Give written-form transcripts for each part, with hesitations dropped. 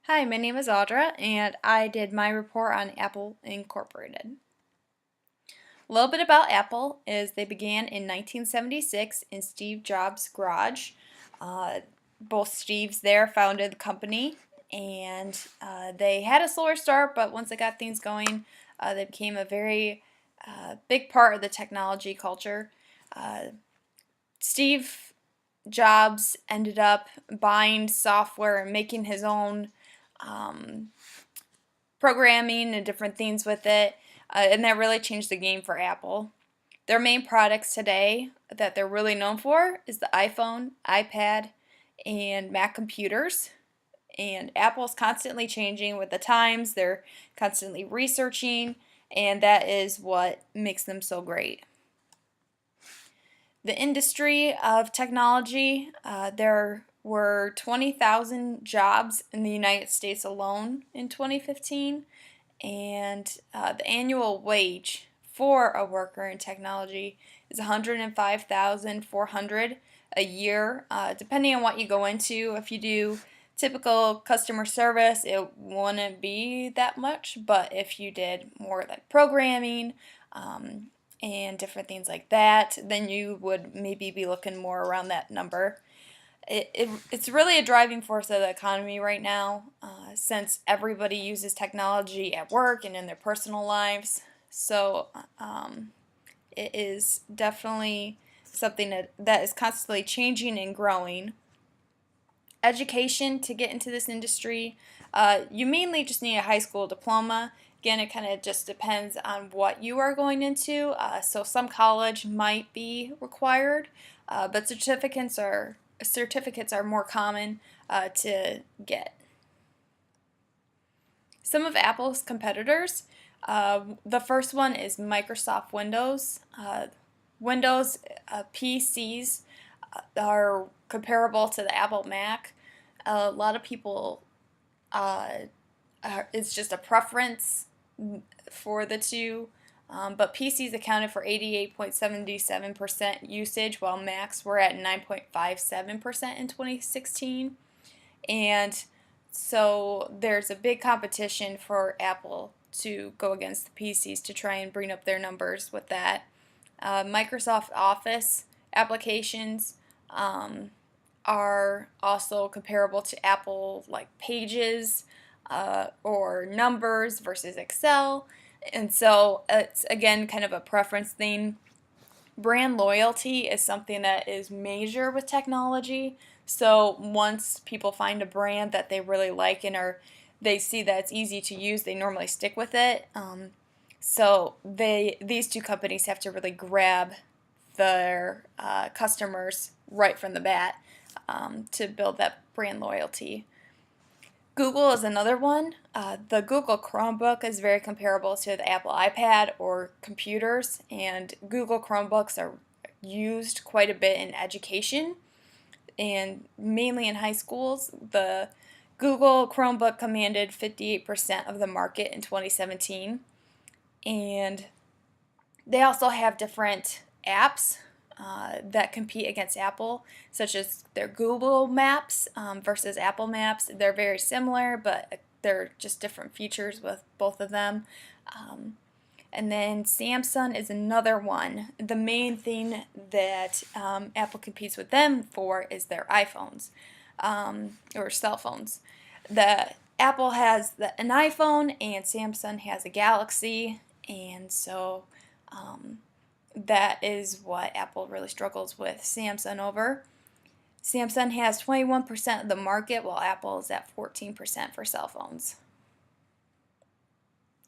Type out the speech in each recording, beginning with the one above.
Hi, my name is Audra, and I did my report on Apple Incorporated. A little bit about Apple is they began in 1976 in Steve Jobs' garage. Uh, Both Steves there founded the company, and they had a slower start, but once they got things going, they became a very big part of the technology culture. Uh, Steve Jobs ended up buying software and making his own um, programming and different things with it, and that really changed the game for Apple. Their main products today that they're really known for is the iPhone, iPad, and Mac computers. And Apple's constantly changing with the times, they're constantly researching, and that is what makes them so great. The industry of technology, there were 20,000 jobs in the United States alone in 2015, and the annual wage for a worker in technology is 105,400 a year, depending on what you go into. If you do typical customer service, it wouldn't be that much, but if you did more like programming and different things like that, then you would maybe be looking more around that number. It's really a driving force of the economy right now, since everybody uses technology at work and in their personal lives. So it is definitely something that is constantly changing and growing. Education to get into this industry, you mainly just need a high school diploma. Again, it kind of just depends on what you are going into. So some college might be required, but certificates are more common to get. Some of Apple's competitors, the first one is Microsoft Windows. Windows PCs are comparable to the Apple Mac. A lot of people, uh, it's just a preference for the two. But PCs accounted for 88.77% usage, while Macs were at 9.57% in 2016. And so there's a big competition for Apple to go against the PCs to try and bring up their numbers with that. Microsoft Office applications are also comparable to Apple, like Pages or Numbers versus Excel. And so it's again kind of a preference thing. Brand loyalty is something that is major with technology. So once people find a brand that they really like and they see that it's easy to use, they normally stick with it. So these two companies have to really grab their customers right from the bat to build that brand loyalty. Google is another one. The Google Chromebook is very comparable to the Apple iPad or computers, and Google Chromebooks are used quite a bit in education and mainly in high schools. The Google Chromebook commanded 58% of the market in 2017, and they also have different apps that compete against Apple, such as their Google Maps versus Apple Maps. They're very similar, but they're just different features with both of them. And then Samsung is another one. The main thing that Apple competes with them for is their iPhones or cell phones. The Apple has an iPhone and Samsung has a Galaxy, and so that is what Apple really struggles with Samsung over. Samsung has 21% of the market, while Apple is at 14% for cell phones.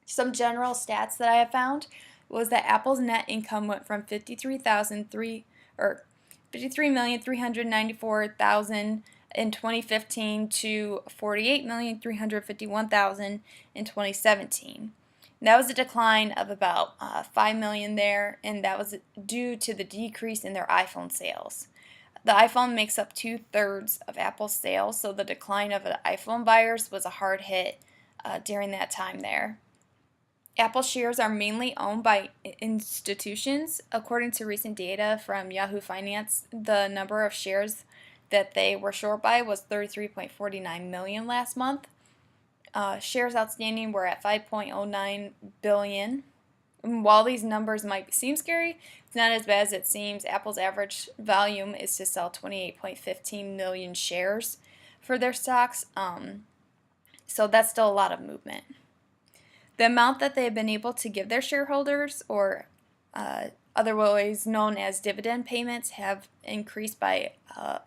Some general stats that I have found was that Apple's net income went from 53,394,000 in 2015 to 48,351,000 in 2017. That was a decline of about 5 million there, and that was due to the decrease in their iPhone sales. The iPhone makes up 2/3 of Apple's sales, so the decline of the iPhone buyers was a hard hit during that time there. Apple shares are mainly owned by institutions. According to recent data from Yahoo Finance, the number of shares that they were short by was 33.49 million last month. Shares outstanding were at 5.09 billion. And while these numbers might seem scary, it's not as bad as it seems. Apple's average volume is to sell 28.15 million shares for their stocks, so that's still a lot of movement. The amount that they have been able to give their shareholders, or otherwise known as dividend payments, have increased by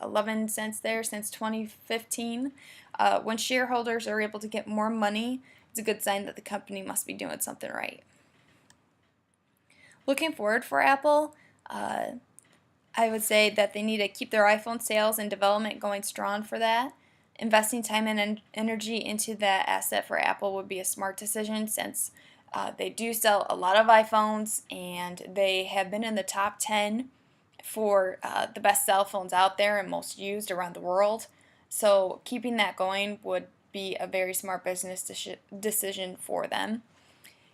11 cents there since 2015. When shareholders are able to get more money, it's a good sign that the company must be doing something right. Looking forward for Apple, I would say that they need to keep their iPhone sales and development going strong for that. Investing time and energy into that asset for Apple would be a smart decision, since they do sell a lot of iPhones and they have been in the top 10 for the best cell phones out there and most used around the world. So keeping that going would be a very smart business decision for them.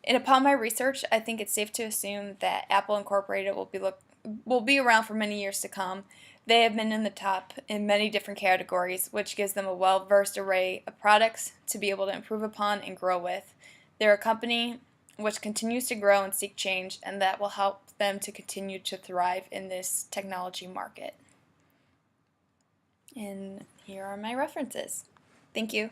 And upon my research, I think it's safe to assume that Apple Incorporated will be around for many years to come. They have been in the top in many different categories, which gives them a well-versed array of products to be able to improve upon and grow with. They're a company which continues to grow and seek change, and that will help them to continue to thrive in this technology market. And here are my references. Thank you.